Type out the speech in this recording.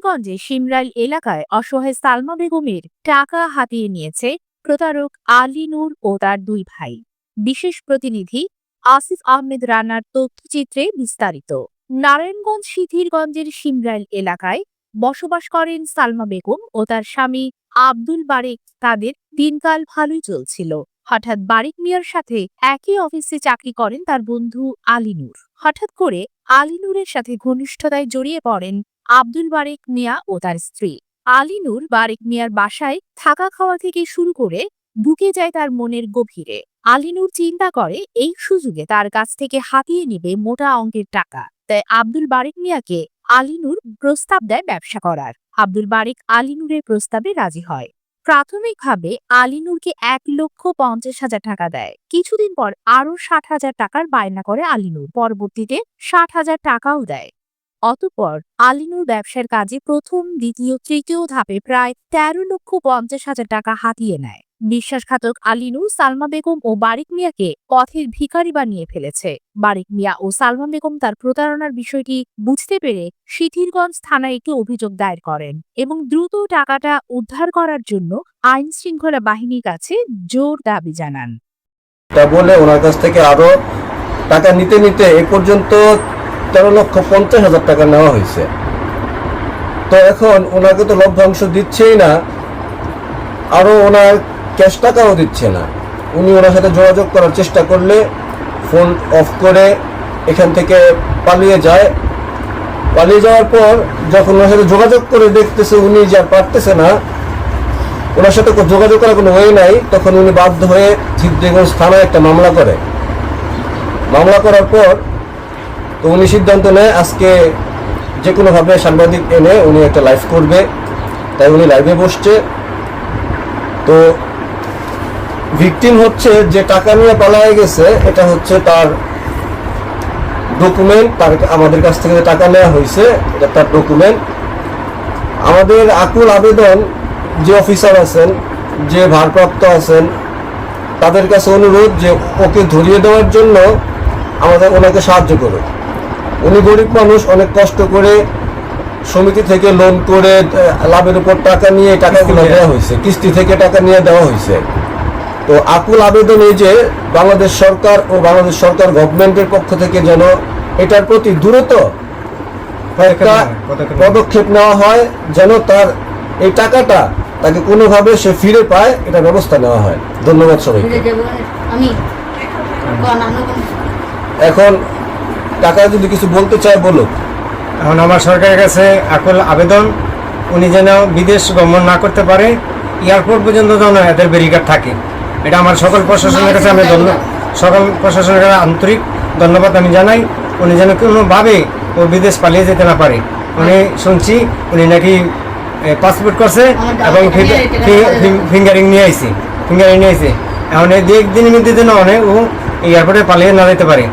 নারায়ণগঞ্জে শিমরাইল এলাকায় অসহায় সালমা বেগমের টাকা হাতিয়ে নিয়েছে প্রতারক আলী নূর ও তার দুই ভাই। বিশেষ প্রতিনিধি আসিফ আহমেদ রানার তথ্যচিত্রে বিস্তারিত। নারায়ণগঞ্জ সিথিরগঞ্জের শিমরাইল এলাকায় বসবাস করেন সালমা বেগম ও তার স্বামী আব্দুল বারেক। তাদের দিনকাল ভালোই চলছিল। হঠাৎ বারেক মিয়ার সাথে একই অফিসে চাকরি করেন তার বন্ধু আলী নূর। হঠাৎ করে আলী নূরের সাথে ঘনিষ্ঠতায় জড়িয়ে পড়েন আব্দুল বারেক মিয়া ও তার স্ত্রী। আলী নূর বারেক মিয়ার বাসায় থাকা খাওয়া থেকে শুরু করে ঢুকে যায় তার মনের গভীরে। আলী নূর চিন্তা করে এই সুযোগে তার কাছ থেকে হাতিয়ে নিবে মোটা অঙ্কের টাকা। তাই আব্দুল বারেক মিয়াকে আলী নূর প্রস্তাব দেয় ব্যবসা করার। আব্দুল বারেক আলী নূরের প্রস্তাবে রাজি হয়। প্রাথমিকভাবে আলী নূরকে 1,50,000 টাকা দেয়। কিছুদিন পর আরো 60,000 টাকার বায়না করে আলী নূর। পরবর্তীতে 60,000 টাকাও দেয়। অতঃপর আলী নূর ব্যবসার কাজে প্রথম, দ্বিতীয়, তৃতীয় ধাপে প্রায় 13,50,000 টাকা হাতিয়ে নেয়। বিশ্বাসঘাতক আলী নূর সালমা বেগম ও বারেক মিয়াকে পথের ভিখারি বানিয়ে ফেলেছে। বারেক মিয়া ও সালমা বেগম তার প্রতারণার বিষয়টি বুঝতে পেরে সিথিরগঞ্জ থানায় একটি অভিযোগ দায়ের করেন এবং দ্রুত টাকাটা উদ্ধার করার জন্য আইন শৃঙ্খলা বাহিনীর কাছে জোর দাবি জানান। তা বলে ওনার কাছ থেকে আরো টাকা নিতে নিতে এ পর্যন্ত 13,50,000 টাকা নেওয়া হয়েছে। তো এখন ওনাকে তো লভ্যাংশ দিচ্ছেই না, আরো ওনার ক্যাশ টাকাও দিচ্ছে না। উনি ওনার সাথে যোগাযোগ করার চেষ্টা করলে ফোন অফ করে এখান থেকে পালিয়ে যায়। পালিয়ে যাওয়ার পর যখন ওনার সাথে যোগাযোগ করে দেখতেছে উনি যে আর পারতেছে না, ওনার সাথে যোগাযোগ করার কোনো ওয়ে নাই, তখন উনি বাধ্য হয়ে সিদ্ধিরগঞ্জ থানায় একটা মামলা করে। মামলা করার পর তো উনি সিদ্ধান্ত নেয় আজকে যে কোনোভাবে সাংবাদিক এনে উনি একটা লাইভ করবে। তাই উনি লাইভে বসছে। তো ভিকটিম হচ্ছে যে টাকা নিয়ে পালায়ে গেছে, এটা হচ্ছে তার ডকুমেন্ট। তার আমাদের কাছ থেকে টাকা নেওয়া হয়েছে, এটা তার ডকুমেন্ট। আমাদের আকুল আবেদন যে অফিসার আছেন, যে ভারপ্রাপ্ত আছেন, তাদের কাছে অনুরোধ যে ওকে ধরিয়ে দেওয়ার জন্য আমাদের ওনাকে সাহায্য করুন। উনি গরিব মানুষ, অনেক কষ্ট করে সমিতি থেকে লোন করে লাভের উপর টাকা নিয়ে টাকাগুলো দেওয়া হয়েছে, কিস্তি থেকে টাকা নিয়ে দেওয়া হয়েছে। তো আকুল আবেদন এই যে বাংলাদেশ সরকার ও বাংলাদেশ সরকার গভর্নমেন্টের পক্ষ থেকে যেন এটার প্রতি দ্রুত একটা পদক্ষেপ নেওয়া হয়, যেন তার এই টাকাটা তাকে কোনোভাবে সে ফিরে পায়, এটা ব্যবস্থা নেওয়া হয়। ধন্যবাদ সবাইকে। এখন টাকা যদি কিছু বলতে চায় বলুক। এখন আমার সরকারের কাছে আকুল আবেদন, উনি যেন বিদেশ গমন না করতে পারে, এয়ারপোর্ট পর্যন্ত যেন এদের ব্যারিকেড থাকে। এটা আমার সকল প্রশাসনের কাছে আমি সকল প্রশাসনের কাছে আন্তরিক ধন্যবাদ আমি জানাই। উনি যেন কোনোভাবে ও বিদেশ পালিয়ে যেতে না পারে। উনি শুনছি উনি নাকি পাসপোর্ট করছে এবং ফিঙ্গারিং নিয়ে আইছে। এখন এই 2-1 দিনের মধ্যে যেন ও এয়ারপোর্টে পালিয়ে না যেতে পারে।